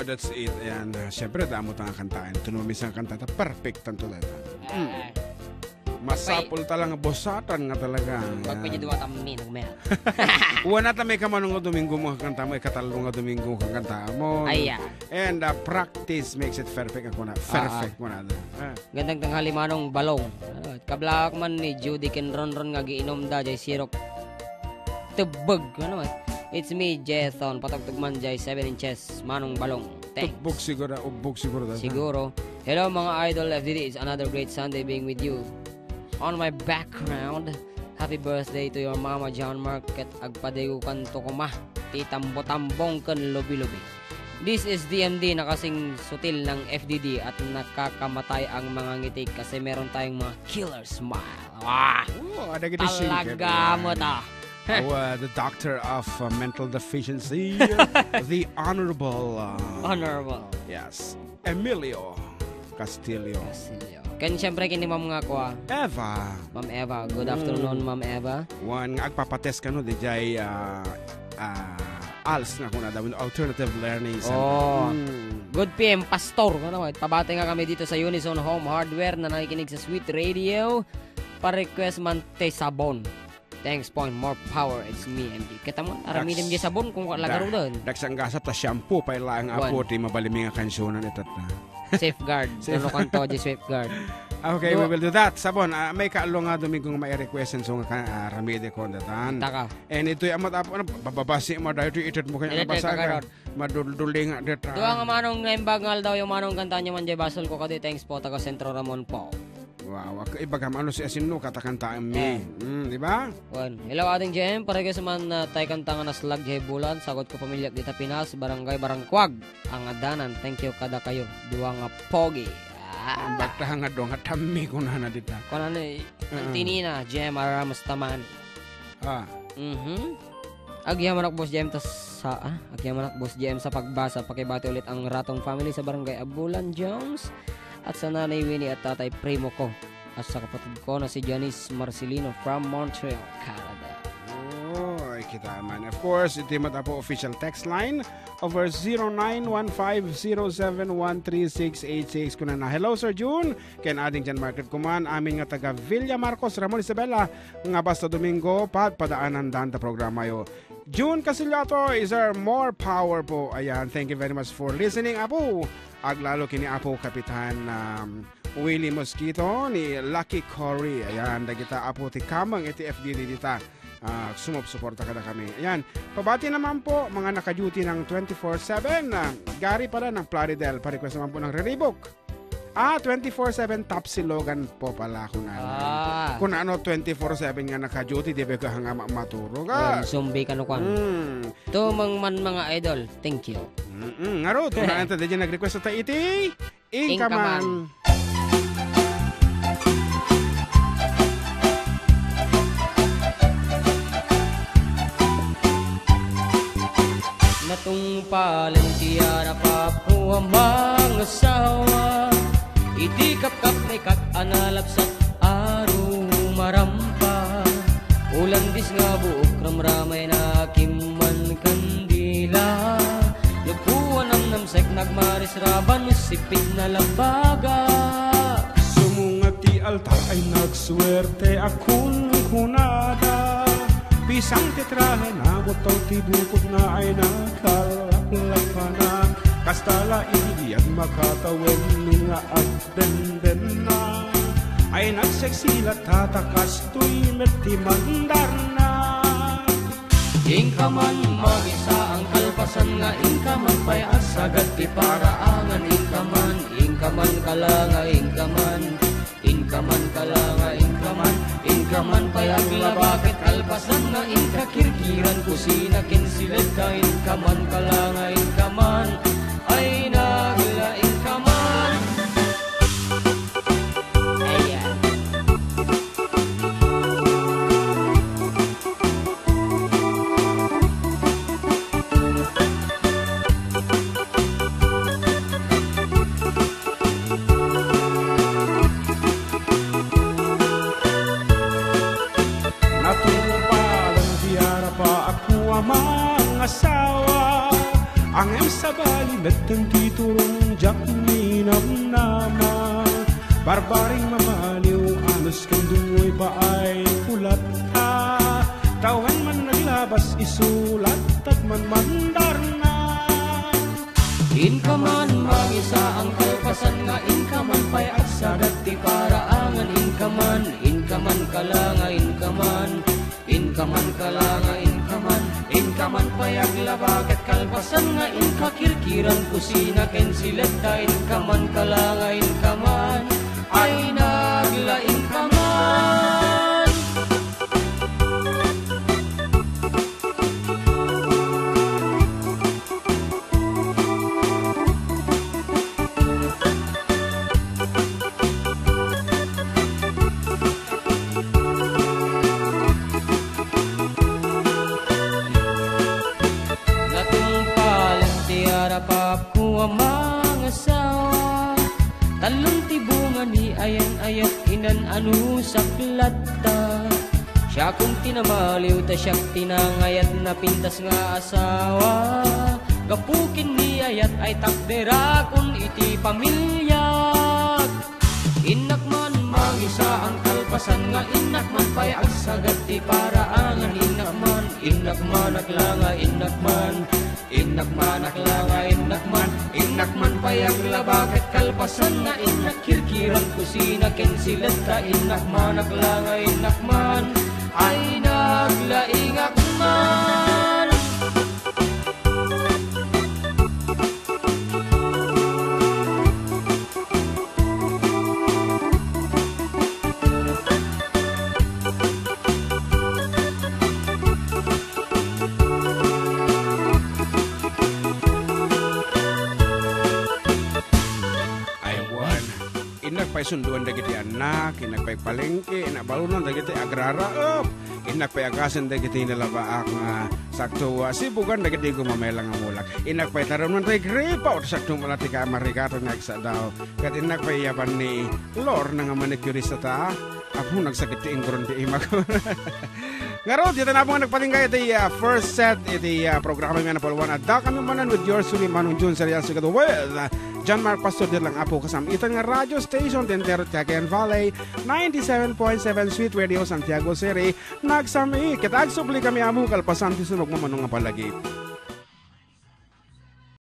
that's it. Ayan, siyempre, damo tanga kantaan. Ito naman minsan kanta, perfect ang tulad. Masapol talang bosatan nga talaga. Pagpinyo duwa tamin ng mel. Uwan natin may kamanong domingo mo kanta mo, ikatalong nga domingo kanta mo. Ay, and practice makes it perfect ako na. Perfect mo na. Gandang tanghali manong balong. Kablak man ni Judy ken ron nga giinom da jay sirok. Tubog ano man. It's me, Jason. Patugtog man jay 7 inches manong balong. Thanks. Ubbog siguro. Siguro. Hello mga idol, FDD. It's another great Sunday being with you. On my background, happy birthday to your mama John Market agpadego kanto ko ma titambo-tambong kan lobi-lobi. This is DMD na kasing sutil ng FDD at nakakamatay ang mga ngiti kasi meron tayong mga killer smile. Talaga mo ta. The doctor of mental deficiency, the honorable yes, Emilio Castillo. Kan siyempre kini ma'am nga ko Eva. Ma'am Eva, good afternoon Ma'am Eva. One agpapatest ka no DJ ALS nga kuna daw alternative learning center. Good PM pastor ano pabati nga kami dito sa Unison Home Hardware na nakikinig sa Sweet Radio. Pa-request man te sabon. Thanks point more power, it's me MD. Kita mo aramidim di sabon kung lagaro doon. Daksang gasap ta shampoo pa lang apo ti mabalimi nga kansyonan itat na. Safeguard. Tulo kanto di safeguard. Okay, we will do that. Sabon, may kaalo nga domingo nga may request so nga ramide ko datan. Taka. And ito yung bababasi mo dahil itit mo kanya nabasa ka. Madulduling nga dito. Doa nga manong naimbagal daw yung manong kanta niya man jay basol ko kadi. Thanks po taga Centro Ramon po. Wow, ibagam ano si Asino katakantaan mi. Di ba? Hello ating JM, para kasi man tay kanta nga naslag jay bulan, sagot ko pamilya dita Pinas, barangay Barangkwag, ang adanan. Thank you kada kayo. Duwa nga pogi. Bakta nga do nga tami ko na dita. Kono ni tinina JM Aramas Taman. Agyaman ak boss JM agyaman ak boss JM sa pagbasa, pakibati ulit ang Ratong family sa barangay Abulan Jones. At sa nanay Winnie at tatay Primo ko. At sa kapatid ko na si Janice Marcelino from Montreal, Canada. Kita man. Of course, ito yung po official text line over 091507136686 ko na. Hello, Sir June. Ken ading dyan market kuman. Amin nga taga Villa Marcos, Ramon Isabela. Nga basta Domingo, padaanan danta programa yo. June Casillato is our more power po. Ayan, thank you very much for listening, Apo. Aglalo kini Apo Kapitan Willie Mosquito ni Lucky Corey. Ayan, dagita Apo ti kamang iti FDD dita. Sumup-suporta kada kami. Ayan, pabati naman po mga naka-duty ng 24/7. Gary pala ng Plaridel. Pa-request naman po ng Re-Rebook. 24/7 top si Logan po pala kung ano. Kung ano 24/7 nga naka-duty, di ba ka nga maturo ka? Zombie ka no kwan. To mga idol, thank you. Ngaro, to na ito, dyan nag-request sa iti. Inkaman. Natong palentiara pa po ang mga asawa. Itikap-kap may kak-analap sa aro marampa. Ulan bis nga buok ramramay na kiman kandila. Lupuan ang namsek nagmaris raban sipit na lambaga. Sumungat ti altar ay nagswerte akong hunada. Pisang tetrahe na butaw ti bukod na ay nakalaklak pa na. Kastala iyan makatawin mga agdenden na. Ay nagseksilat tatakas tuy meti mandar na. Ingkaman magisa ang kalpasan nga ingkaman pay asagad ti paraangan ingkaman. Ingkaman kalanga ingkaman. Ingkaman kalanga ingkaman. Ingkaman pay aglabakit kalpasan nga ingkakirkiran kusina kinsilid ka ingkaman kalanga ingkaman. Ay nagla ingkaman. Ayan. Natupalan tiyara pa ako ang mga asawa. Ang sa bali beteng titurong jak minam nama barbaring mamaliw anos kang dungoy ba ay pulat ha tawan man naglabas isulat at man mandar na Inkaman mangisa ang kalpasan nga inkaman pay at sagat ti paraangan inkaman kalanga inkaman kalanga inkaman payag labagat kalpasan nga inkakirkiran kusina ken sileta inkaman kalanga inkaman ay naglaing kaman Talong tibungan ni ayan-ayat inan anu saklata Siya kung tinamaliw ta siyak tinangayat na pintas nga asawa Gapukin ni ayat ay takdera kung iti pamilya Inakman mangisa ang kalpasan nga inakman pay agsagat ti paraangan Inakman aklanga inakman aklanga inakman payag labagat kalpasan na inakirkiran kusina ken sileta inakman aklanga inakman ay naglaing akman Pay sunduan dagiti anak, inak pay palengke, inak balunan dagiti agrara up, inak pay agasan dagiti nalabaak nga sakto sibugan dagiti gumamelang nga mulak. Inak pay tarunan tay gripa o sakto malati ka marikato nagsa daw. Kat inak pay yaban ni Lor nga manicurista ta. Ako nagsakit ti ingron ti imak. Ngaro, dito na po nga nagpatingkay iti first set iti programa nga na Palawan. Adda kami manan with yours truly Manong Jun Serial Sigado with John Mark Pastor din lang apo kasam itan nga radio station Tentero Cagayan Valley 97.7 Sweet Radio Santiago City nagsami kita agsubli kami amo kalpasan ti sunog mo manong nga palagi